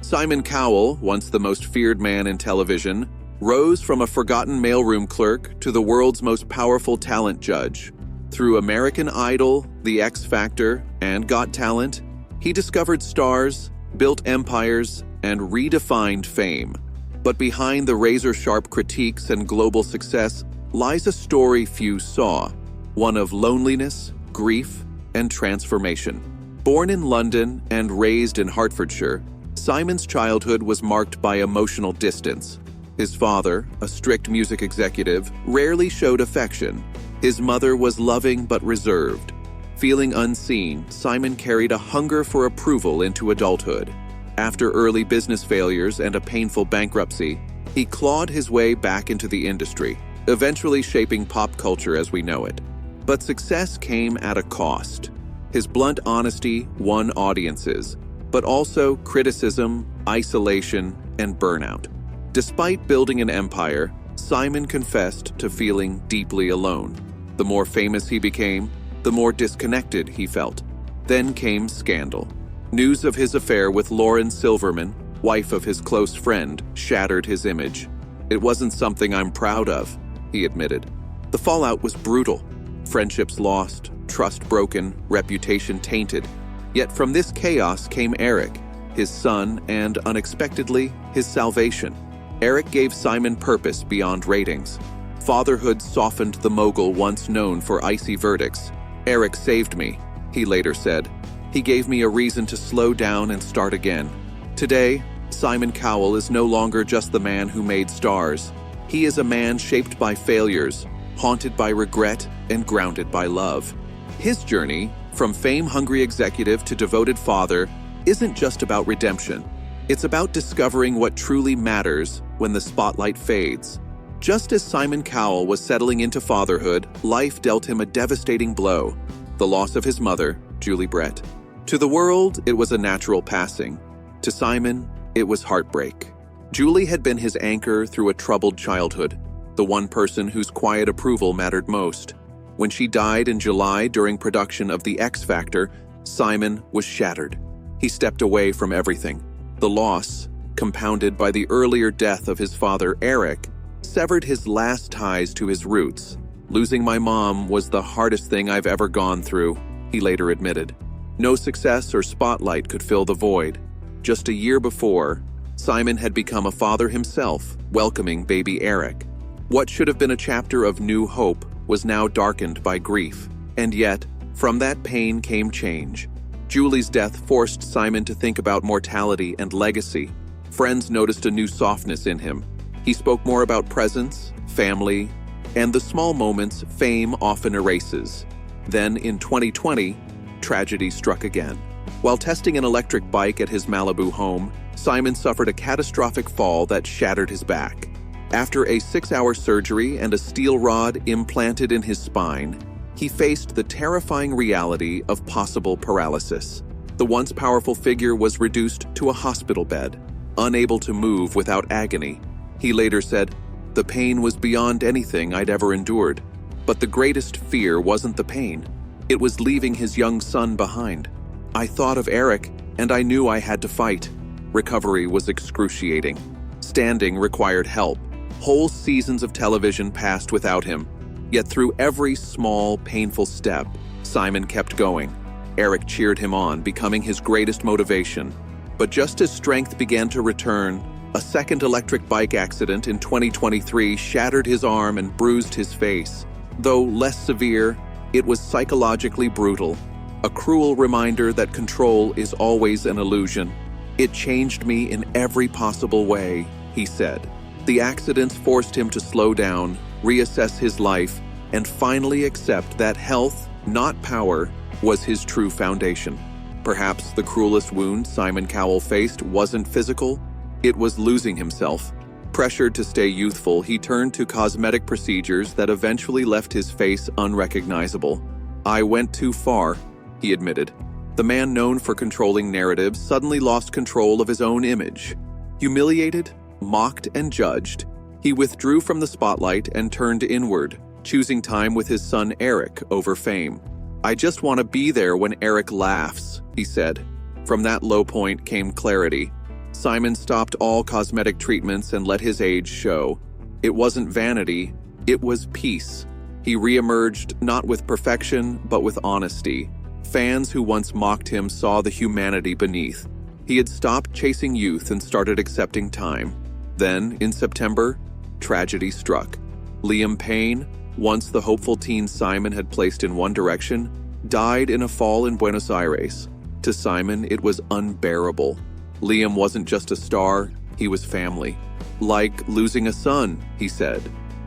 Simon Cowell, once the most feared man in television, rose from a forgotten mailroom clerk to the world's most powerful talent judge. Through American Idol, The X Factor, and Got Talent, he discovered stars, built empires, and redefined fame. But behind the razor-sharp critiques and global success lies a story few saw, one of loneliness, grief, and transformation. Born in London and raised in Hertfordshire, Simon's childhood was marked by emotional distance. His father, a strict music executive, rarely showed affection. His mother was loving but reserved. Feeling unseen, Simon carried a hunger for approval into adulthood. After early business failures and a painful bankruptcy, he clawed his way back into the industry, eventually shaping pop culture as we know it. But success came at a cost. His blunt honesty won audiences, but also criticism, isolation, and burnout. Despite building an empire, Simon confessed to feeling deeply alone. The more famous he became, the more disconnected he felt. Then came scandal. News of his affair with Lauren Silverman, wife of his close friend, shattered his image. "It wasn't something I'm proud of," he admitted. The fallout was brutal. Friendships lost, trust broken, reputation tainted. Yet from this chaos came Eric, his son, and unexpectedly, his salvation. Eric gave Simon purpose beyond ratings. Fatherhood softened the mogul once known for icy verdicts. "Eric saved me," he later said. "He gave me a reason to slow down and start again." Today, Simon Cowell is no longer just the man who made stars. He is a man shaped by failures, haunted by regret, and grounded by love. His journey, from fame-hungry executive to devoted father, isn't just about redemption. It's about discovering what truly matters when the spotlight fades. Just as Simon Cowell was settling into fatherhood, life dealt him a devastating blow: the loss of his mother, Julie Brett. To the world, it was a natural passing. To Simon, it was heartbreak. Julie had been his anchor through a troubled childhood, the one person whose quiet approval mattered most. When she died in July during production of The X Factor, Simon was shattered. He stepped away from everything. The loss, compounded by the earlier death of his father, Eric, severed his last ties to his roots. "Losing my mom was the hardest thing I've ever gone through," he later admitted. No success or spotlight could fill the void. Just a year before, Simon had become a father himself, welcoming baby Eric. What should have been a chapter of new hope was now darkened by grief. And yet, from that pain came change. Julie's death forced Simon to think about mortality and legacy. Friends noticed a new softness in him. He spoke more about presence, family, and the small moments fame often erases. Then, in 2020, tragedy struck again. While testing an electric bike at his Malibu home, Simon suffered a catastrophic fall that shattered his back. After a 6-hour surgery and a steel rod implanted in his spine, he faced the terrifying reality of possible paralysis. The once powerful figure was reduced to a hospital bed, unable to move without agony. He later said, "The pain was beyond anything I'd ever endured. But the greatest fear wasn't the pain. It was leaving his young son behind. I thought of Eric, and I knew I had to fight." Recovery was excruciating. Standing required help. Whole seasons of television passed without him. Yet through every small, painful step, Simon kept going. Eric cheered him on, becoming his greatest motivation. But just as strength began to return, a second electric bike accident in 2023 shattered his arm and bruised his face. Though less severe, it was psychologically brutal. A cruel reminder that control is always an illusion. "It changed me in every possible way," he said. The accidents forced him to slow down, reassess his life, and finally accept that health, not power, was his true foundation. Perhaps the cruelest wound Simon Cowell faced wasn't physical, it was losing himself. Pressured to stay youthful, he turned to cosmetic procedures that eventually left his face unrecognizable. "I went too far," he admitted. The man known for controlling narratives suddenly lost control of his own image. Humiliated, mocked, and judged, he withdrew from the spotlight and turned inward, choosing time with his son Eric over fame. "I just want to be there when Eric laughs," he said. From that low point came clarity. Simon stopped all cosmetic treatments and let his age show. It wasn't vanity, it was peace. He reemerged not with perfection, but with honesty. Fans who once mocked him saw the humanity beneath. He had stopped chasing youth and started accepting time. Then, in September, tragedy struck. Liam Payne, once the hopeful teen Simon had placed in one direction, died in a fall in Buenos Aires. To Simon, it was unbearable. Liam wasn't just a star, he was family. Like losing a son, he said.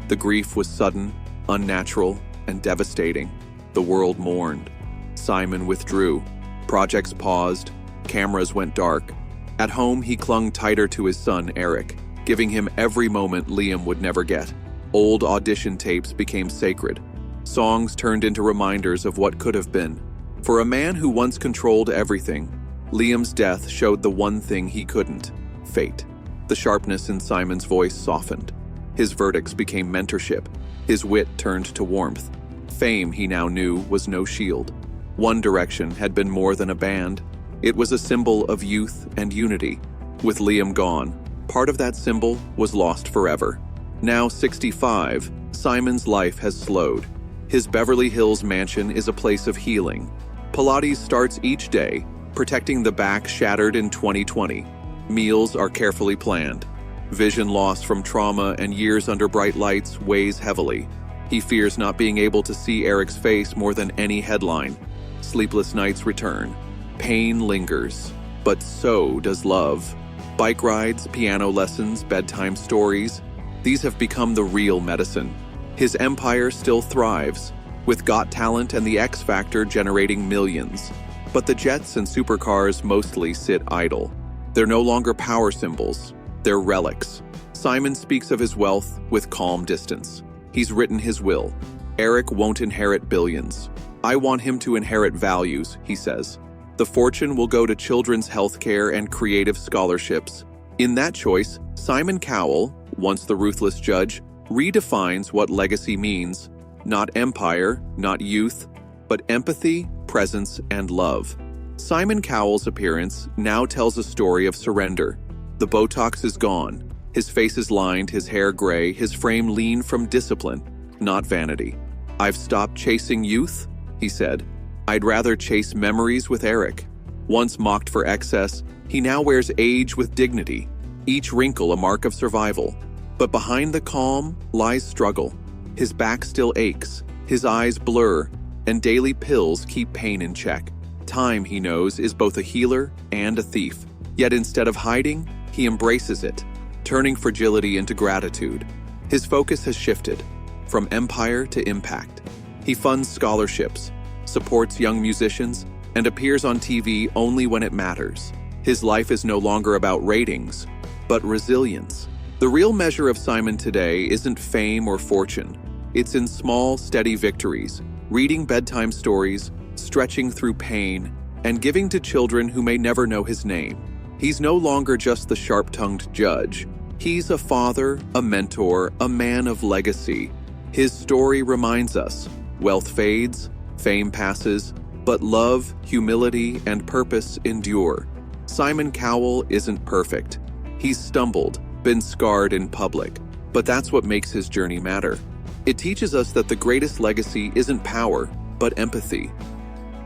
The grief was sudden, unnatural, and devastating. The world mourned. Simon withdrew. Projects paused. Cameras went dark. At home, he clung tighter to his son, Eric, giving him every moment Liam would never get. Old audition tapes became sacred. Songs turned into reminders of what could have been. For a man who once controlled everything, Liam's death showed the one thing he couldn't: fate. The sharpness in Simon's voice softened. His verdicts became mentorship. His wit turned to warmth. Fame, he now knew, was no shield. One Direction had been more than a band. It was a symbol of youth and unity. With Liam gone, part of that symbol was lost forever. Now 65, Simon's life has slowed. His Beverly Hills mansion is a place of healing. Pilates starts each day, protecting the back shattered in 2020. Meals are carefully planned. Vision loss from trauma and years under bright lights weighs heavily. He fears not being able to see Eric's face more than any headline. Sleepless nights return. Pain lingers, but so does love. Bike rides, piano lessons, bedtime stories, these have become the real medicine. His empire still thrives, with Got Talent and the X Factor generating millions. But the jets and supercars mostly sit idle. They're no longer power symbols, they're relics. Simon speaks of his wealth with calm distance. He's written his will. Eric won't inherit billions. I want him to inherit values, he says. The fortune will go to children's healthcare and creative scholarships. In that choice, Simon Cowell, once the ruthless judge, redefines what legacy means. Not empire, not youth, but empathy, presence, and love. Simon Cowell's appearance now tells a story of surrender. The Botox is gone. His face is lined, his hair gray, his frame lean from discipline, not vanity. I've stopped chasing youth, he said. I'd rather chase memories with Eric. Once mocked for excess, he now wears age with dignity, each wrinkle a mark of survival. But behind the calm lies struggle. His back still aches, his eyes blur, and daily pills keep pain in check. Time, he knows, is both a healer and a thief. Yet instead of hiding, he embraces it, turning fragility into gratitude. His focus has shifted, from empire to impact. He funds scholarships, supports young musicians, and appears on TV only when it matters. His life is no longer about ratings, but resilience. The real measure of Simon today isn't fame or fortune. It's in small, steady victories, reading bedtime stories, stretching through pain, and giving to children who may never know his name. He's no longer just the sharp-tongued judge. He's a father, a mentor, a man of legacy. His story reminds us, wealth fades, fame passes, but love, humility, and purpose endure. Simon Cowell isn't perfect. He's stumbled, been scarred in public, but that's what makes his journey matter. It teaches us that the greatest legacy isn't power, but empathy.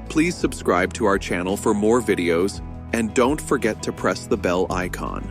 Please subscribe to our channel for more videos, and don't forget to press the bell icon.